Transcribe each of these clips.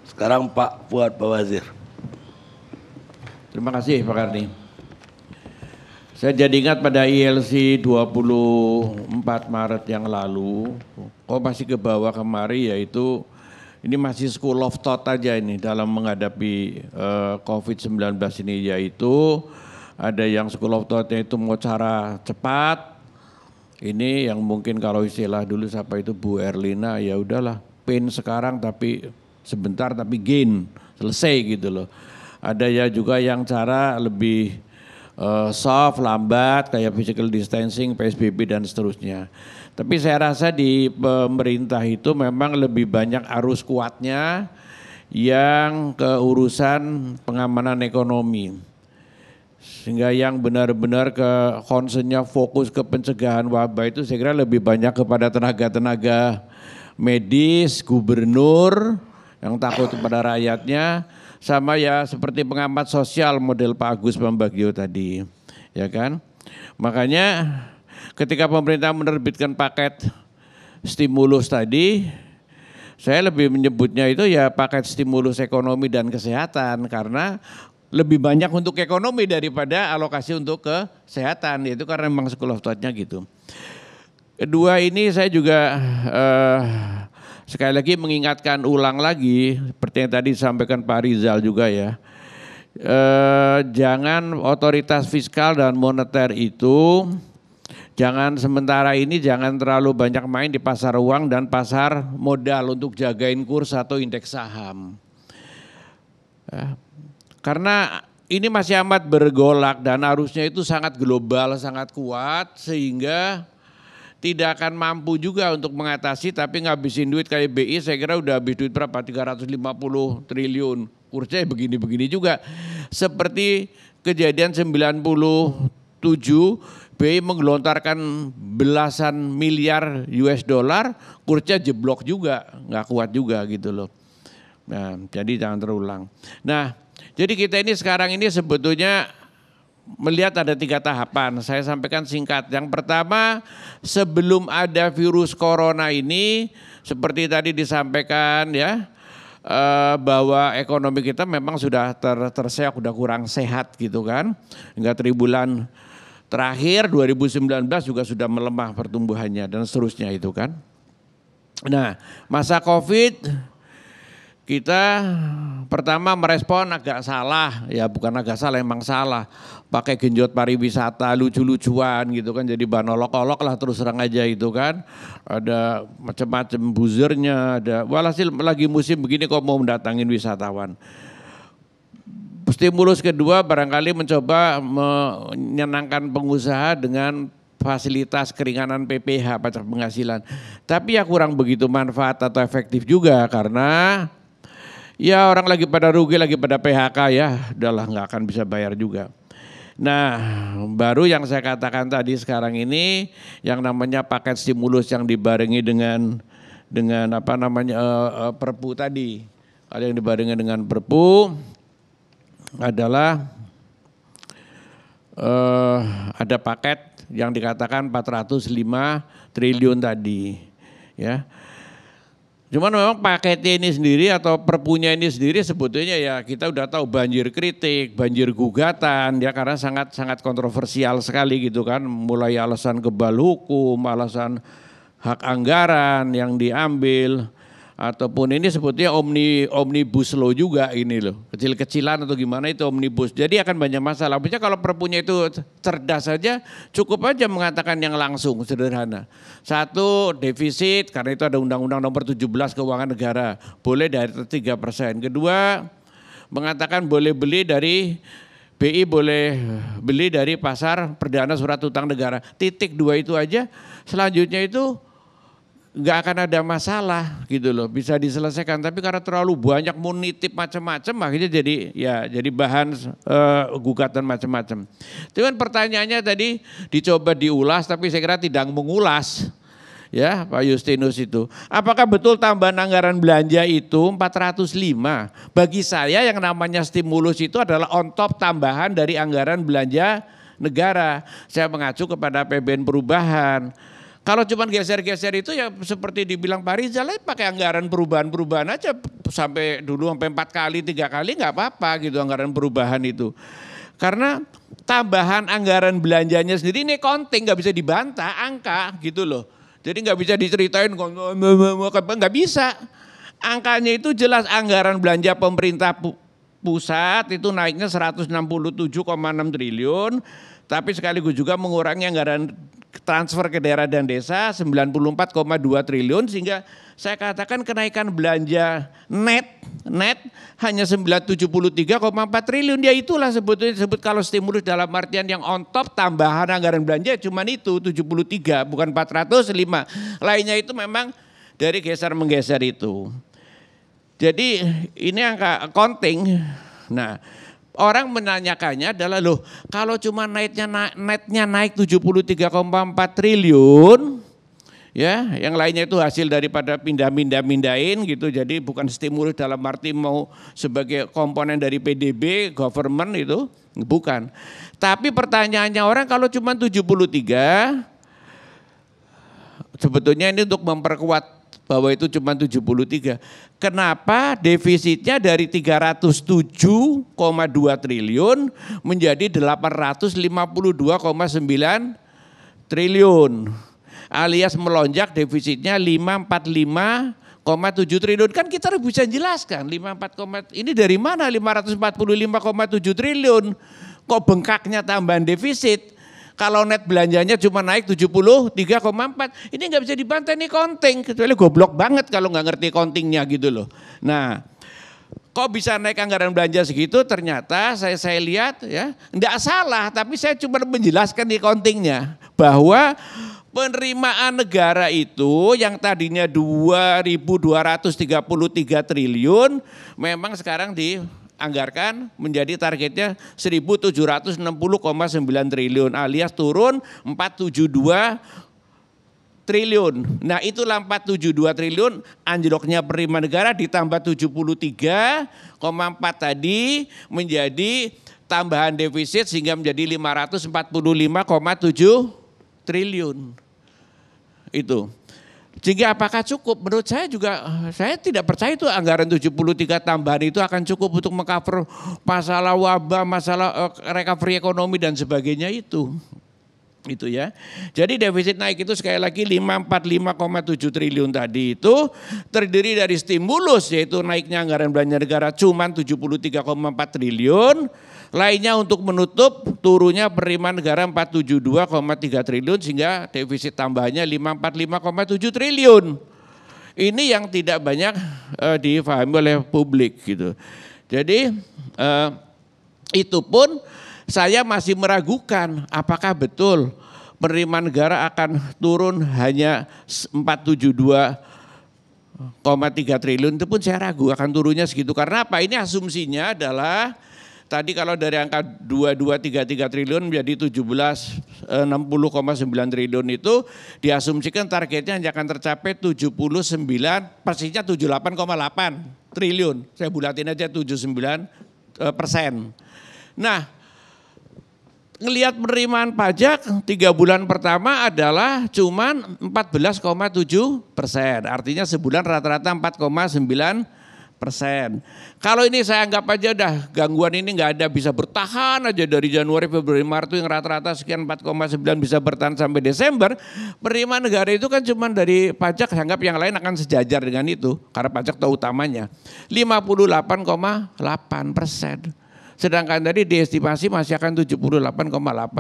Sekarang Pak Fuad Bawazir. Terima kasih Pak Karni. Saya jadi ingat pada ILC 24 Maret yang lalu, kok masih ke bawah kemari, yaitu ini masih school of thought aja ini dalam menghadapi COVID-19 ini, yaitu ada yang school of thought-nya itu mau cara cepat, ini yang mungkin kalau istilah dulu siapa itu Bu Erlina, ya udahlah pain sekarang tapi sebentar tapi gain, selesai gitu loh. Ada ya juga yang cara lebih soft, lambat, kayak physical distancing, PSBB dan seterusnya. Tapi saya rasa di pemerintah itu memang lebih banyak arus kuatnya yang ke urusan pengamanan ekonomi. Sehingga yang benar-benar ke concernnya fokus ke pencegahan wabah itu saya kira lebih banyak kepada tenaga-tenaga medis, gubernur yang takut kepada rakyatnya, sama ya seperti pengamat sosial model Pak Agus Pambagio tadi, ya kan. Makanya ketika pemerintah menerbitkan paket stimulus tadi, saya lebih menyebutnya itu ya paket stimulus ekonomi dan kesehatan, karena lebih banyak untuk ekonomi daripada alokasi untuk kesehatan, yaitu karena memang school of thought-nya gitu. Kedua ini saya juga sekali lagi mengingatkan ulang lagi, seperti yang tadi disampaikan Pak Rizal juga ya, jangan otoritas fiskal dan moneter itu, jangan sementara ini jangan terlalu banyak main di pasar uang dan pasar modal untuk jagain kurs atau indeks saham. Karena ini masih amat bergolak dan arusnya itu sangat global, sangat kuat, sehingga tidak akan mampu juga untuk mengatasi, tapi ngabisin duit kayak BI saya kira udah habis duit berapa, 350 triliun, kursnya begini-begini juga. Seperti kejadian 97, BI menggelontarkan belasan miliar US dollar, kursnya jeblok juga, nggak kuat juga gitu loh. Nah, jadi jangan terulang. Nah, jadi kita ini sekarang ini sebetulnya melihat ada 3 tahapan, saya sampaikan singkat. Yang pertama, sebelum ada virus corona ini, seperti tadi disampaikan ya, bahwa ekonomi kita memang sudah terseok, sudah kurang sehat gitu kan. Hingga triwulan terakhir 2019 juga sudah melemah pertumbuhannya dan seterusnya itu kan. Nah, masa COVID kita pertama merespon agak salah, ya bukan agak salah, emang salah. Pakai genjot pariwisata, lucu-lucuan gitu kan, jadi bahan olok-olok lah terus terang aja itu kan. Ada macam-macam buzzernya, ada walhasil lagi musim begini kok mau mendatangin wisatawan. Stimulus kedua barangkali mencoba menyenangkan pengusaha dengan fasilitas keringanan PPh, pajak penghasilan. Tapi ya kurang begitu manfaat atau efektif juga, karena ya orang lagi pada rugi, lagi pada PHK ya, udahlah nggak akan bisa bayar juga. Nah, baru yang saya katakan tadi sekarang ini yang namanya paket stimulus yang dibarengi dengan apa namanya Perpu tadi. Ada yang dibarengi dengan Perpu adalah ada paket yang dikatakan 405 triliun tadi, ya. Cuman memang paketnya ini sendiri atau perpunya ini sendiri sebetulnya ya kita udah tahu banjir kritik, banjir gugatan ya, karena sangat kontroversial sekali gitu kan. Mulai alasan kebal hukum, alasan hak anggaran yang diambil, ataupun ini sebetulnya omnibus law juga ini loh. Kecil-kecilan atau gimana itu omnibus. Jadi akan banyak masalah. Maksudnya kalau perpunya itu cerdas saja cukup aja mengatakan yang langsung, sederhana. Satu, defisit, karena itu ada Undang-Undang Nomor 17 Keuangan Negara, boleh dari 3%. Kedua, mengatakan boleh beli dari BI, boleh beli dari pasar perdana surat utang negara. Titik 2 itu aja, selanjutnya itu nggak akan ada masalah gitu loh, bisa diselesaikan. Tapi karena terlalu banyak mau nitip macam-macam, akhirnya jadi bahan gugatan macam-macam. Cuman pertanyaannya tadi dicoba diulas, tapi saya kira tidak mengulas. Ya Pak Justinus itu, apakah betul tambahan anggaran belanja itu 405? Bagi saya yang namanya stimulus itu adalah on top tambahan dari anggaran belanja negara. Saya mengacu kepada APBN perubahan. Kalau cuma geser-geser itu ya seperti dibilang Pak Rizal, pakai anggaran perubahan-perubahan aja sampai dulu sampai 4 kali, 3 kali nggak apa-apa gitu anggaran perubahan itu. Karena tambahan anggaran belanjanya sendiri ini konting, nggak bisa dibantah angka gitu loh. Jadi nggak bisa diceritain, nggak bisa. Angkanya itu jelas anggaran belanja pemerintah pusat itu naiknya 167,6 triliun, tapi sekaligus juga mengurangi anggaran transfer ke daerah dan desa 94,2 triliun, sehingga saya katakan kenaikan belanja net hanya 973,4 triliun. Ya itulah sebetulnya disebut kalau stimulus dalam artian yang on top tambahan anggaran belanja cuman itu 73 bukan 405. Lainnya itu memang dari geser-menggeser itu. Jadi ini angka konting. Nah, orang menanyakannya adalah loh, kalau cuma netnya naik 73,4 triliun, ya, yang lainnya itu hasil daripada pindahin gitu. Jadi bukan stimulus dalam arti mau sebagai komponen dari PDB, government itu, bukan. Tapi pertanyaannya orang kalau cuma 73, sebetulnya ini untuk memperkuat bahwa itu cuma 73. Kenapa defisitnya dari 307,2 triliun menjadi 852,9 triliun. Alias melonjak defisitnya 545,7 triliun. Kan kita harus bisa jelaskan 54, ini dari mana 545,7 triliun? Kok bengkaknya tambahan defisit? Kalau net belanjanya cuma naik 73,4, ini nggak bisa dibantah, ini konting. Kecuali goblok banget kalau nggak ngerti kontingnya gitu loh. Nah, kok bisa naik anggaran belanja segitu? Ternyata saya lihat ya, nggak salah, tapi saya cuma menjelaskan di kontingnya bahwa penerimaan negara itu yang tadinya 2.233 triliun, memang sekarang dianggarkan menjadi targetnya 1.760,9 triliun alias turun 472 triliun. Nah itulah 472 triliun anjloknya penerimaan negara ditambah 73,4 tadi menjadi tambahan defisit sehingga menjadi 545,7 triliun. Itu. Sehingga apakah cukup? Menurut saya juga, saya tidak percaya itu anggaran 73 tambahan itu akan cukup untuk mengcover masalah wabah, masalah recovery ekonomi dan sebagainya itu. Itu ya. Jadi defisit naik itu sekali lagi 545,7 triliun tadi itu terdiri dari stimulus yaitu naiknya anggaran belanja negara cuma 73,4 triliun. Lainnya untuk menutup turunnya penerimaan negara 472,3 triliun sehingga defisit tambahnya 545,7 triliun. Ini yang tidak banyak difahami oleh publik gitu. Jadi itu pun saya masih meragukan apakah betul penerimaan negara akan turun hanya 472,3 triliun, itu pun saya ragu akan turunnya segitu. Karena apa? Ini asumsinya adalah tadi kalau dari angka 2233 triliun menjadi 1760,9 triliun itu diasumsikan targetnya hanya akan tercapai 79, persisnya 78,8 triliun. Saya bulatin aja 79%. Nah, ngelihat penerimaan pajak 3 bulan pertama adalah cuman 14,7%. Artinya sebulan rata-rata 4,9%. Kalau ini saya anggap aja udah gangguan ini nggak ada, bisa bertahan aja dari Januari, Februari, Maret yang rata-rata sekian 4,9 bisa bertahan sampai Desember. Penerimaan negara itu kan cuma dari pajak, saya anggap yang lain akan sejajar dengan itu karena pajak itu utamanya 58,8%. Sedangkan tadi diestimasi masih akan 78,8,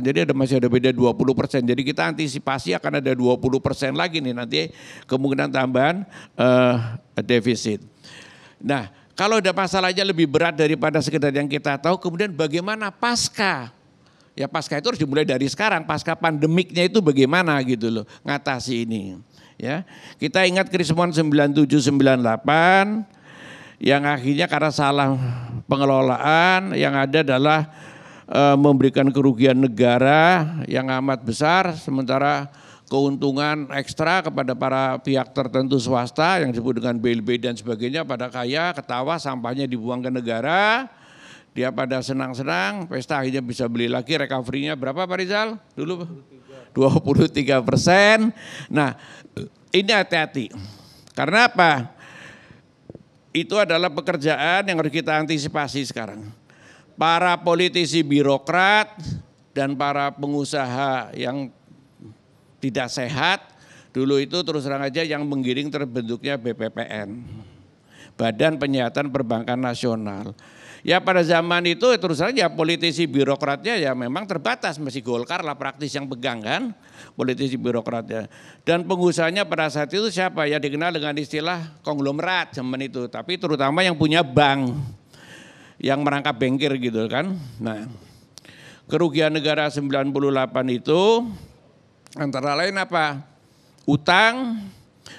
jadi masih ada beda 20%. Jadi kita antisipasi akan ada 20% lagi nih nanti kemungkinan tambahan defisit. Nah, kalau ada masalahnya lebih berat daripada sekedar yang kita tahu, kemudian bagaimana pasca? Ya pasca itu harus dimulai dari sekarang, pasca pandemiknya itu bagaimana gitu loh, ngatasi ini. Ya, kita ingat Krismon 9798 yang akhirnya karena salah pengelolaan yang ada adalah memberikan kerugian negara yang amat besar, sementara keuntungan ekstra kepada para pihak tertentu swasta yang disebut dengan BLB dan sebagainya pada kaya, ketawa, sampahnya dibuang ke negara. Dia pada senang-senang, pesta akhirnya bisa beli lagi, recovery-nya berapa Pak Rizal? Dulu 23%. Nah, ini hati-hati. Karena apa? Itu adalah pekerjaan yang harus kita antisipasi sekarang. Para politisi birokrat dan para pengusaha yang tidak sehat, dulu itu terus terang aja yang menggiring terbentuknya BPPN, Badan Penyihatan Perbankan Nasional. Ya pada zaman itu terus terang ya politisi birokratnya ya memang terbatas, masih Golkar lah praktis yang pegang kan, politisi birokratnya. Dan pengusahanya pada saat itu siapa? Ya dikenal dengan istilah konglomerat zaman itu, tapi terutama yang punya bank, yang merangkap bankir gitu kan. Nah, kerugian negara 98 itu antara lain apa? Utang,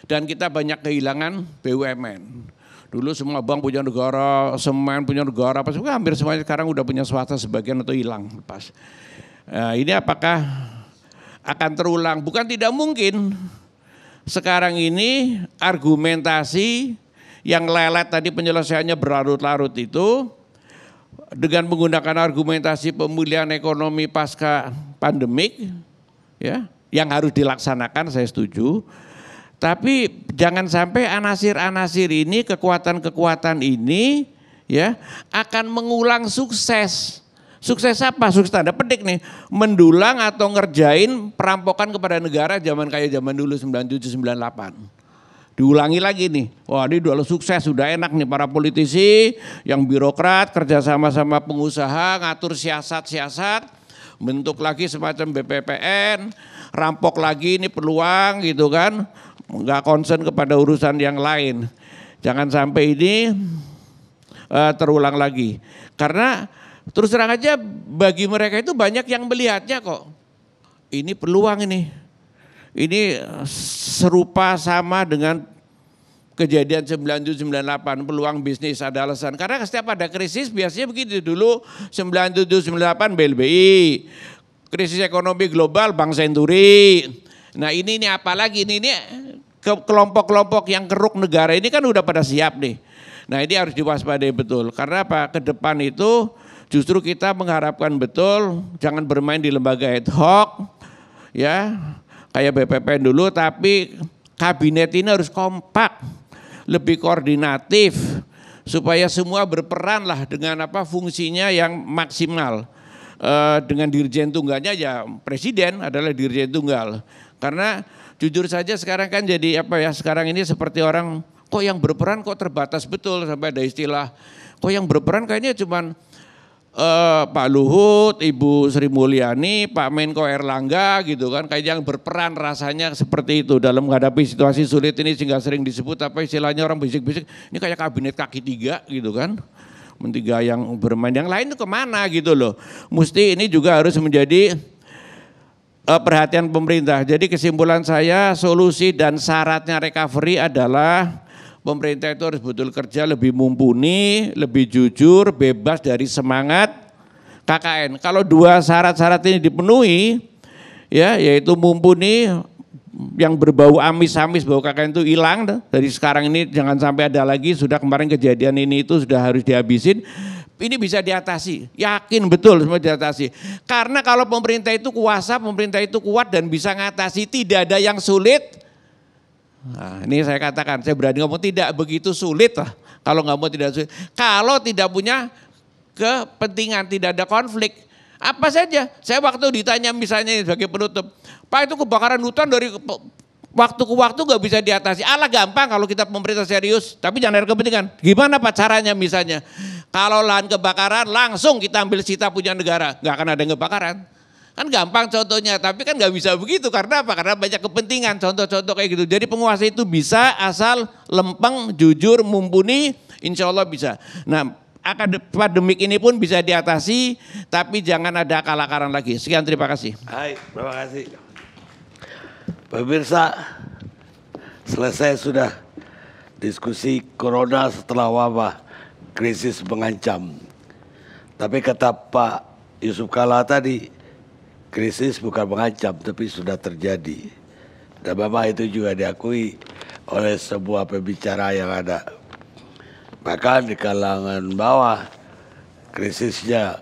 dan kita banyak kehilangan BUMN. Dulu semua bank punya negara, semen punya negara, hampir semuanya sekarang udah punya swasta sebagian atau hilang lepas. Nah, ini apakah akan terulang? Bukan tidak mungkin. Sekarang ini argumentasi yang lelet tadi penyelesaiannya berlarut-larut itu, dengan menggunakan argumentasi pemulihan ekonomi pasca pandemik, ya, yang harus dilaksanakan, saya setuju. Tapi jangan sampai anasir-anasir ini, kekuatan-kekuatan ini, ya, akan mengulang sukses. Sukses apa? Sukses tanda petik nih, mendulang atau ngerjain perampokan kepada negara zaman kayak zaman dulu 97-98. Diulangi lagi nih, wah ini udah sukses, sudah enak nih para politisi yang birokrat kerja sama-sama pengusaha ngatur siasat-siasat, bentuk lagi semacam BPPN, rampok lagi ini peluang gitu kan, nggak concern kepada urusan yang lain. Jangan sampai ini terulang lagi, karena terus terang aja bagi mereka itu banyak yang melihatnya kok, ini peluang ini serupa sama dengan kejadian 97-98, peluang bisnis ada alasan. Karena setiap ada krisis biasanya begitu. Dulu 97-98 BLBI, krisis ekonomi global Bank Senturi. Nah ini apa lagi ini kelompok-kelompok yang keruk negara ini kan udah pada siap nih. Nah ini harus diwaspadai betul. Karena apa? Ke depan itu justru kita mengharapkan betul jangan bermain di lembaga ad hoc, ya. Kayak BPPN dulu, tapi kabinet ini harus kompak, lebih koordinatif, supaya semua berperan lah dengan apa fungsinya yang maksimal. Dengan dirjen tunggalnya ya presiden adalah dirjen tunggal. Karena jujur saja sekarang kan jadi apa ya, sekarang ini seperti orang kok yang berperan kok terbatas betul, sampai ada istilah kok yang berperan kayaknya cuman Pak Luhut, Ibu Sri Mulyani, Pak Menko Erlangga gitu kan, kayak yang berperan rasanya seperti itu dalam menghadapi situasi sulit ini, sehingga sering disebut apa istilahnya orang bisik-bisik, ini kayak kabinet kaki tiga gitu kan, mentiga yang bermain, yang lain itu kemana gitu loh. Mesti ini juga harus menjadi perhatian pemerintah. Jadi kesimpulan saya, solusi dan syaratnya recovery adalah pemerintah itu harus betul kerja lebih mumpuni, lebih jujur, bebas dari semangat KKN. Kalau dua syarat-syarat ini dipenuhi, ya, yaitu mumpuni, yang berbau amis-amis, bau KKN itu hilang. Dari sekarang ini jangan sampai ada lagi, sudah kemarin kejadian ini itu sudah harus dihabisin. Ini bisa diatasi, yakin betul semua diatasi. Karena kalau pemerintah itu kuasa, pemerintah itu kuat dan bisa ngatasi, tidak ada yang sulit. Nah, ini saya katakan, saya berani ngomong tidak begitu sulit lah. Kalau nggak mau tidak sulit. Kalau tidak punya kepentingan, tidak ada konflik, apa saja. Saya waktu ditanya misalnya sebagai penutup, Pak itu kebakaran hutan dari waktu ke waktu nggak bisa diatasi. Alah gampang kalau kita pemerintah serius, tapi jangan ada kepentingan. Gimana Pak caranya misalnya? Kalau lahan kebakaran langsung kita ambil sita punya negara, nggak akan ada yang kebakaran. Kan gampang contohnya, tapi kan nggak bisa begitu. Karena apa? Karena banyak kepentingan, contoh-contoh kayak gitu. Jadi penguasa itu bisa asal lempeng, jujur, mumpuni, insya Allah bisa. Nah, pandemik ini pun bisa diatasi, tapi jangan ada akal-akalan lagi. Sekian, terima kasih. Hai, terima kasih. Pemirsa, selesai sudah diskusi corona setelah wabah, krisis mengancam. Tapi kata Pak Yusuf Kalla tadi, krisis bukan mengancam tapi sudah terjadi. Dan memang itu juga diakui oleh sebuah pembicara yang ada. Bahkan di kalangan bawah, krisisnya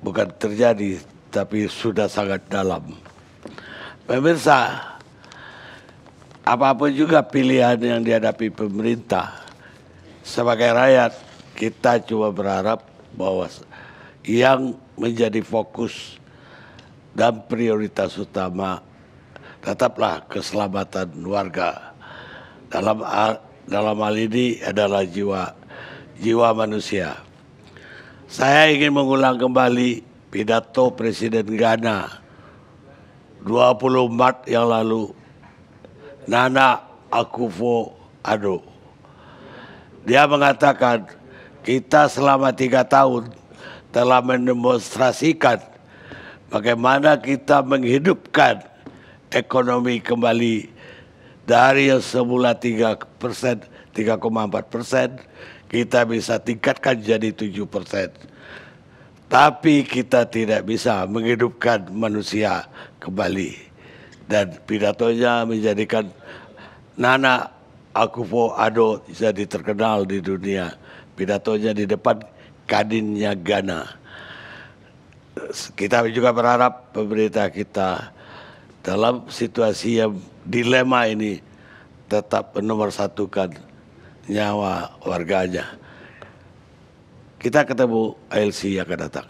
bukan terjadi, tapi sudah sangat dalam. Pemirsa, apapun juga pilihan yang dihadapi pemerintah, sebagai rakyat kita cuma berharap bahwa yang menjadi fokus dan prioritas utama tetaplah keselamatan warga. Dalam hal ini adalah jiwa manusia. Saya ingin mengulang kembali pidato Presiden Ghana 20 Maret yang lalu, Nana Akufo-Addo. Dia mengatakan, kita selama 3 tahun telah mendemonstrasikan bagaimana kita menghidupkan ekonomi kembali dari yang semula 3%, 3,4%, kita bisa tingkatkan jadi 7%. Tapi kita tidak bisa menghidupkan manusia kembali. Dan pidatonya menjadikan Nana Akufo-Addo jadi terkenal di dunia. Pidatonya di depan kadinnya Ghana. Kita juga berharap pemerintah kita dalam situasi yang dilema ini tetap menomorsatukan nyawa warganya. Kita ketemu ALC yang akan datang.